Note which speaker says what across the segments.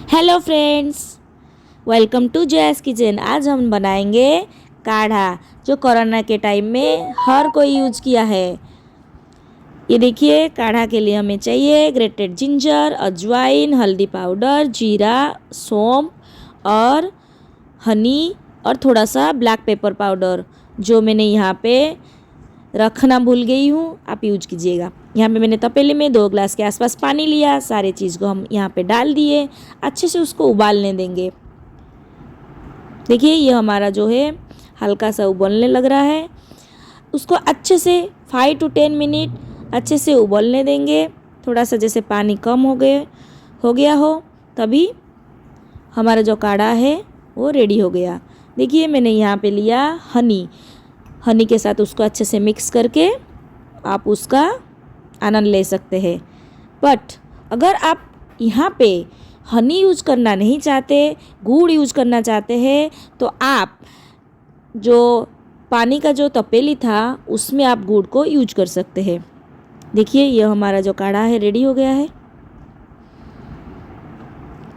Speaker 1: Hello friends, welcome to Jaya's kitchen. आज हम बनाएंगे काढ़ा जो कोरोना के टाइम में हर कोई यूज किया है। ये देखिए, काढ़ा के लिए हमें चाहिए ग्रेटेड जिंजर, अजवाइन, हल्दी पाउडर, जीरा, सौंफ और हनी और थोड़ा सा ब्लैक पेपर पाउडर, जो मैंने यहाँ पे रखना भूल गई हूँ, आप यूज कीजिएगा। यहाँ पे मैंने तपेले में 2 ग्लास के आसपास पानी लिया। सारे चीज़ को हम यहाँ पे डाल दिए, अच्छे से उसको उबालने देंगे। देखिए, ये हमारा जो है हल्का सा उबलने लग रहा है। उसको अच्छे से 5 to 10 मिनट अच्छे से उबलने देंगे। थोड़ा सा जैसे पानी कम हो गया हो तभी हमारा जो काढ़ा है वो रेडी हो गया। देखिए, मैंने यहाँ पे लिया हनी के साथ उसको अच्छे से मिक्स करके आप उसका आनंद ले सकते हैं। बट अगर आप यहाँ पे हनी यूज करना नहीं चाहते, गुड़ यूज करना चाहते हैं, तो आप जो पानी का जो तपेली था उसमें आप गुड़ को यूज कर सकते हैं। देखिए, ये हमारा जो काढ़ा है रेडी हो गया है।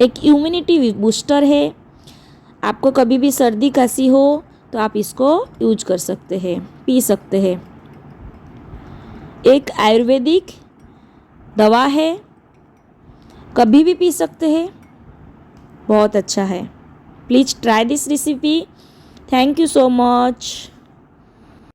Speaker 1: एक इम्यूनिटी बूस्टर है। आपको कभी भी सर्दी खांसी हो तो आप इसको यूज कर सकते हैं, पी सकते हैं। एक आयुर्वेदिक दवा है, कभी भी पी सकते हैं, बहुत अच्छा है। Please try this recipe. Thank you so much.